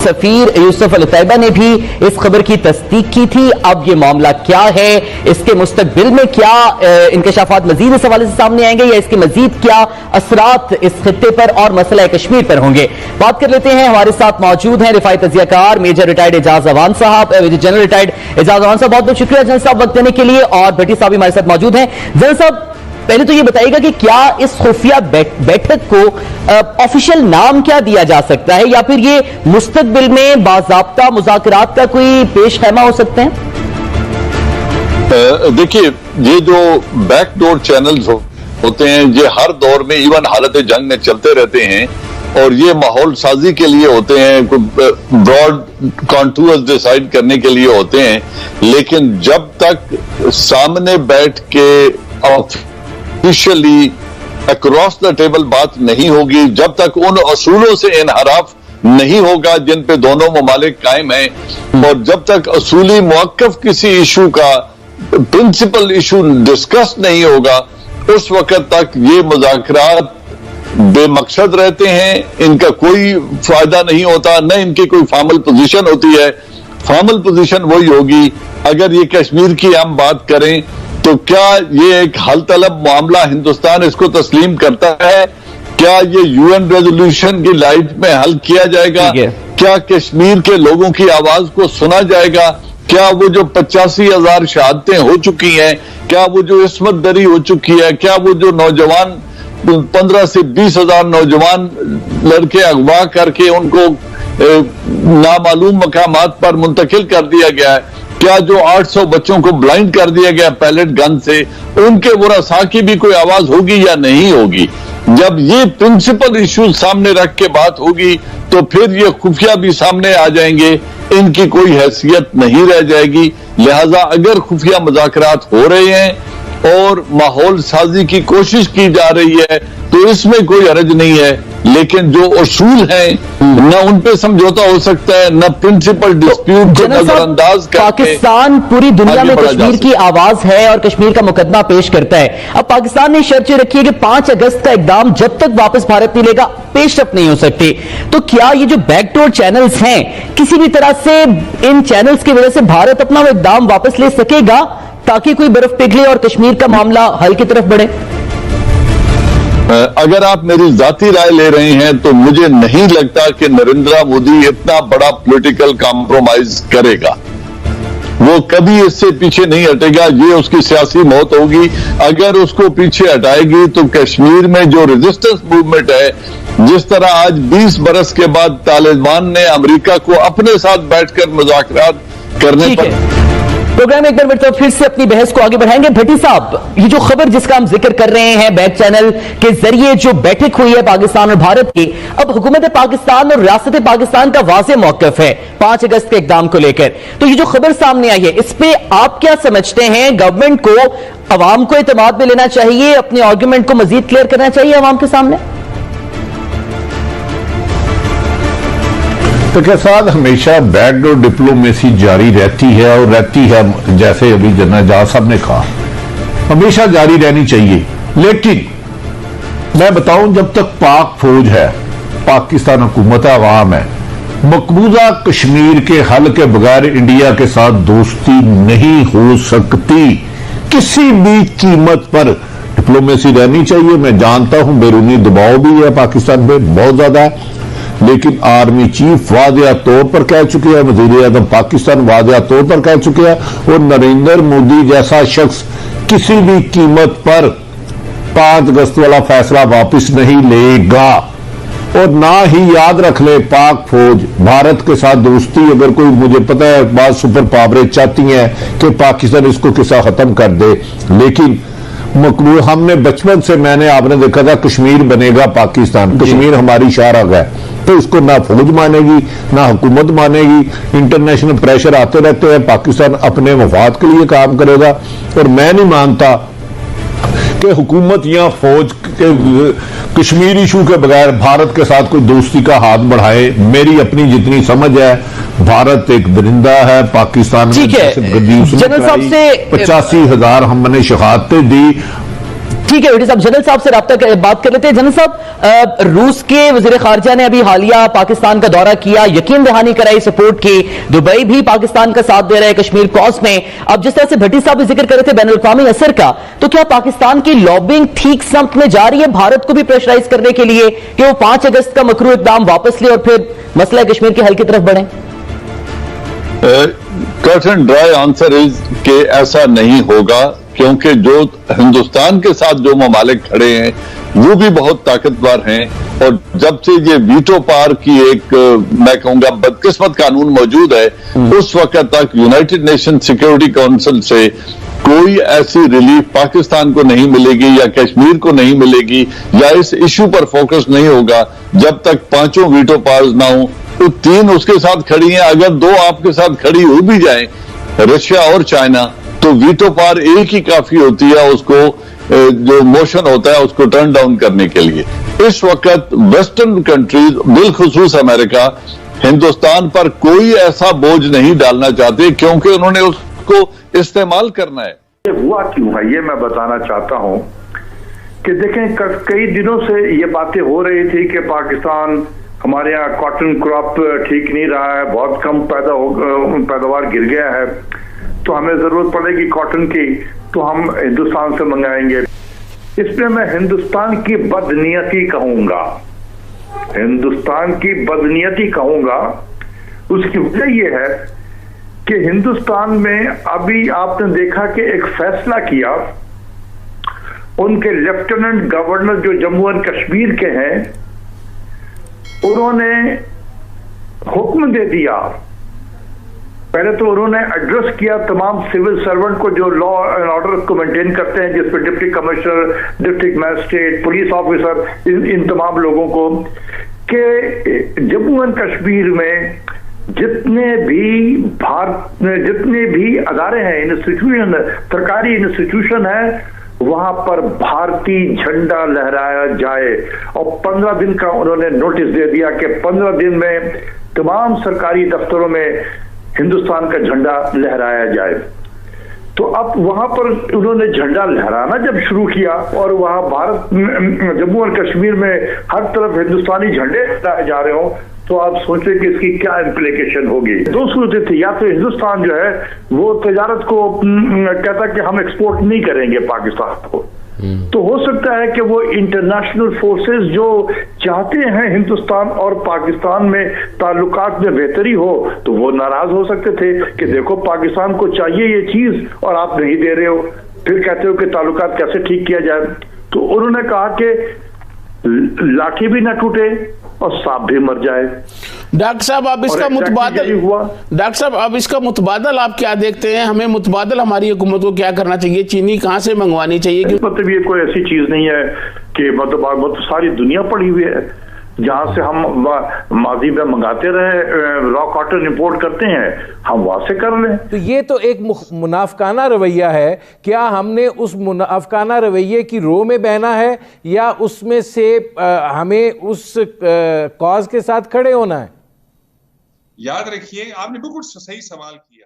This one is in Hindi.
सफीर यूसुफ अल तैयबा ने भी इस खबर की तस्दीक की थी। अब ये मामला क्या है, इसके मुस्तकबिल में क्या इंकशाफात मजीद इस हवाले से सामने आएंगे या इसके मजीद क्या असरात इस खित्ते पर और मसला कश्मीर पर होंगे, बात कर लेते हैं। हमारे साथ मौजूद हैं रिफाई तजियाकार मेजर रिटायर्ड एजाज अवान साहब, जनरल रिटायर्ड एजाज अवान साहब, बहुत बहुत शुक्रिया जनरल साहब वक्त देने के लिए। और भट्टी साहब हमारे साथ मौजूद हैं। जनरल साहब, पहले तो ये बताइएगा कि क्या इस खुफिया बैठक को ऑफिशियल नाम क्या दिया जा सकता है, या फिर ये मुस्तकबिल में बाज़ाब्ता मुज़ाकरात का कोई पेश खैमा हो सकते हैं? देखिए, ये जो बैकडोर चैनल्स होते हैं ये हर दौर में इवन हालत जंग में चलते रहते हैं और ये माहौल साजी के लिए होते हैं, ब्रॉड कॉन्टूर्स डिसाइड करने के लिए होते हैं। लेकिन जब तक सामने बैठ के ऑफिशियली अक्रॉस द टेबल बात नहीं होगी, जब तक उन असूलों से इनहराफ नहीं होगा जिन पे दोनों ममालिक कायम हैं, और जब तक असूली मुवक्कफ किसी इशू का प्रिंसिपल इशू डिस्कस नहीं होगा, उस वक्त तक ये मुज़ाकरात बेमकसद रहते हैं, इनका कोई फायदा नहीं होता, न इनकी कोई फार्मल पोजीशन होती है। फार्मल पोजीशन वही होगी अगर ये कश्मीर की हम बात करें तो क्या ये एक हल तलब मामला हिंदुस्तान इसको तस्लीम करता है? क्या ये यूएन रेजोल्यूशन की लाइट में हल किया जाएगा? क्या कश्मीर के लोगों की आवाज को सुना जाएगा? क्या वो जो 85,000 शहादतें हो चुकी हैं, क्या वो जो इस्मत दरी हो चुकी है, क्या वो जो नौजवान 15 से 20,000 नौजवान लड़के अगवा करके उनको नामालूम मकामात पर मुंतकिल कर दिया गया है, क्या जो 800 बच्चों को ब्लाइंड कर दिया गया पैलेट गन से, उनके वरसा की भी कोई आवाज होगी या नहीं होगी? जब ये प्रिंसिपल इश्यूज सामने रख के बात होगी तो फिर ये खुफिया भी सामने आ जाएंगे, इनकी कोई हैसियत नहीं रह जाएगी। लिहाजा अगर खुफिया मुज़ाकरात हो रहे हैं और माहौल साजी की कोशिश की जा रही है तो इसमें कोई हर्ज नहीं है, लेकिन जो उसूल हैं न उन पे समझौता हो सकता है, न प्रिंसिपल डिस्प्यूट को नजरअंदाज करके पाकिस्तान पूरी दुनिया में कश्मीर की आवाज है और कश्मीर का मुकदमा पेश करता है। अब पाकिस्तान ने शर्त रखी है कि 5 अगस्त का इकदाम जब तक वापस भारत नहीं लेगा पेशरफ नहीं हो सकती। तो क्या ये जो बैकडोर चैनल्स हैं, किसी भी तरह से इन चैनल्स की वजह से भारत अपना वो इकदाम वापस ले सकेगा ताकि कोई बर्फ पिघले और कश्मीर का मामला हल की तरफ बढ़े? अगर आप मेरी जाती राय ले रहे हैं तो मुझे नहीं लगता कि नरेंद्र मोदी इतना बड़ा पॉलिटिकल कॉम्प्रोमाइज करेगा। वो कभी इससे पीछे नहीं हटेगा, ये उसकी सियासी मौत होगी। अगर उसको पीछे हटाएगी तो कश्मीर में जो रेजिस्टेंस मूवमेंट है, जिस तरह आज 20 बरस के बाद तालिबान ने अमेरिका को अपने साथ बैठकर मुज़ाकरात करने पर प्रोग्राम एक बार फिर से अपनी बहस को आगे बढ़ाएंगे। भट्टी साहब, ये जो खबर जिसका हम जिक्र कर रहे हैं, बैक चैनल के जरिए जो बैठक हुई है पाकिस्तान और भारत की, अब हुकूमत पाकिस्तान और रियासत पाकिस्तान का वाज़ेह मौक़िफ़ है 5 अगस्त के इक़दाम को लेकर। तो ये जो खबर सामने आई है, इस पे आप क्या समझते हैं? गवर्नमेंट को अवाम को एतमाद में लेना चाहिए, अपने आर्गुमेंट को मजीद क्लियर करना चाहिए अवाम के सामने? तो के साथ हमेशा बैकडोर डिप्लोमेसी जारी रहती है और रहती है, जैसे अभी जनरल एजाज साहब ने कहा, हमेशा जारी रहनी चाहिए। लेकिन मैं बताऊं, जब तक पाक फौज है, पाकिस्तान हुकूमत अवाम है, मकबूजा कश्मीर के हल के बगैर इंडिया के साथ दोस्ती नहीं हो सकती। किसी भी कीमत पर डिप्लोमेसी रहनी चाहिए। मैं जानता हूं बैरूनी दबाव भी है पाकिस्तान पे बहुत ज्यादा है, लेकिन आर्मी चीफ वाज़ेह तौर पर कह चुके हैं, वज़ीर आज़म पाकिस्तान वाज़ेह तौर पर कह चुके हैं, और नरेंद्र मोदी जैसा शख्स किसी भी कीमत पर 5 अगस्त वाला फैसला वापस नहीं लेगा। और ना ही याद रख ले, पाक फौज भारत के साथ दोस्ती, अगर कोई, मुझे पता है बात सुपर पावरें चाहती हैं कि पाकिस्तान इसको किसा खत्म कर दे, लेकिन मकबूल हमने बचपन से, मैंने आपने देखा था कश्मीर बनेगा पाकिस्तान, कश्मीर हमारी शारग है, तो इसको ना फौज मानेगी ना हुकूमत मानेगी। इंटरनेशनल प्रेशर आते रहते हैं, पाकिस्तान अपने मफाद के लिए काम करेगा। और मैं नहीं मानता कि हुकूमत या फौज के कश्मीर इशू के बगैर भारत के साथ कोई दोस्ती का हाथ बढ़ाए। मेरी अपनी जितनी समझ है, भारत एक दरिंदा है, पाकिस्तान में 85,000 हमने शहादतें दी, ठीक है बेटी साहब, जनरल साहब से बात कर लेते हैं। जनरल साहब, रूस के वजीर खारजा ने अभी हालिया पाकिस्तान का दौरा किया, यकीन दहानी कराई, सपोर्ट की। दुबई भी पाकिस्तान का साथ दे रहा है कश्मीर कॉज में। अब जिस तरह से भट्टी साहब भी जिक्र कर रहे थे बैनुल-अक़वामी असर का, तो क्या पाकिस्तान की लॉबिंग ठीक समत में जा रही है भारत को भी प्रेशराइज करने के लिए कि वो 5 अगस्त का मकरू इक़दाम वापस ले और फिर मसला कश्मीर के हल की तरफ बढ़े? Cut and dry answer is कि ऐसा नहीं होगा, क्योंकि जो हिंदुस्तान के साथ जो ममालिक खड़े हैं वो भी बहुत ताकतवर हैं। और जब से ये वीटो पार की एक मैं कहूंगा बदकिस्मत कानून मौजूद है, उस वक्त तक यूनाइटेड नेशन सिक्योरिटी काउंसिल से कोई ऐसी रिलीफ पाकिस्तान को नहीं मिलेगी या कश्मीर को नहीं मिलेगी या इस इशू पर फोकस नहीं होगा जब तक 5 वीटो पार्स ना हो। तो 3 उसके साथ खड़ी हैं, अगर 2 आपके साथ खड़ी हो भी जाए, रशिया और चाइना, तो वीटो पार एक ही काफी होती है उसको जो मोशन होता है उसको टर्न डाउन करने के लिए। इस वक्त वेस्टर्न कंट्रीज बिलखुसूस अमेरिका हिंदुस्तान पर कोई ऐसा बोझ नहीं डालना चाहते, क्योंकि उन्होंने उसको इस्तेमाल करना है। ये हुआ क्यों है ये मैं बताना चाहता हूं कि देखें, कई दिनों से ये बातें हो रही थी कि पाकिस्तान, हमारे यहाँ कॉटन क्रॉप ठीक नहीं रहा है, बहुत कम पैदावार गिर गया है, तो हमें जरूरत पड़ेगी कॉटन की, तो हम हिंदुस्तान से मंगाएंगे। इसमें मैं हिंदुस्तान की बदनीयती कहूंगा, हिंदुस्तान की बदनीयती कहूंगा। उसकी वजह यह है कि हिंदुस्तान में अभी आपने देखा कि एक फैसला किया, उनके लेफ्टिनेंट गवर्नर जो जम्मू एंड कश्मीर के हैं, उन्होंने हुक्म दे दिया। पहले तो उन्होंने एड्रेस किया तमाम सिविल सर्वेंट को जो लॉ एंड ऑर्डर को मेंटेन करते हैं, जिसमें deputy commissioner, district magistrate, police officer, इन तमाम लोगों को, कि जम्मू एंड कश्मीर में जितने भी अदारे हैं, इंस्टीट्यूशन, सरकारी इंस्टीट्यूशन है, वहां पर भारतीय झंडा लहराया जाए। और 15 दिन का उन्होंने नोटिस दे दिया कि 15 दिन में तमाम सरकारी दफ्तरों में हिंदुस्तान का झंडा लहराया जाए। तो अब वहां पर उन्होंने झंडा लहराना जब शुरू किया और वहां भारत, जम्मू और कश्मीर में हर तरफ हिंदुस्तानी झंडे लहराए जा रहे हो, तो आप सोचें कि इसकी क्या इम्प्लीकेशन होगी। 2 सूरतें थी, या तो हिंदुस्तान जो है वो तजारत को कहता कि हम एक्सपोर्ट नहीं करेंगे पाकिस्तान को, तो हो सकता है कि वो इंटरनेशनल फोर्सेस जो चाहते हैं हिंदुस्तान और पाकिस्तान में ताल्लुकात में बेहतरी हो, तो वो नाराज हो सकते थे कि देखो पाकिस्तान को चाहिए ये चीज और आप नहीं दे रहे हो, फिर कहते हो कि ताल्लुकात कैसे ठीक किया जाए। तो उन्होंने कहा कि लाठी भी ना टूटे और सांप भी मर जाए। डॉक्टर साहब, अब इसका मुतबादल हुआ। डॉक्टर साहब, अब इसका मुतबादल आप क्या देखते हैं? हमें मुतबादल हमारी हुकूमत को क्या करना चाहिए? चीनी कहाँ से मंगवानी चाहिए? मतलब ये कोई ऐसी चीज नहीं है कि मतलब सारी दुनिया पड़ी हुई है, जहां से हम माजी में मंगाते रहे, रॉ कॉटन इंपोर्ट करते हैं, हम वहां से कर लें। तो ये तो एक मुनाफकाना रवैया है। क्या हमने उस मुनाफकाना रवैये की रो में बहना है या उसमें से हमें उस कॉज के साथ खड़े होना है? याद रखिए, आपने बिल्कुल सही सवाल किया।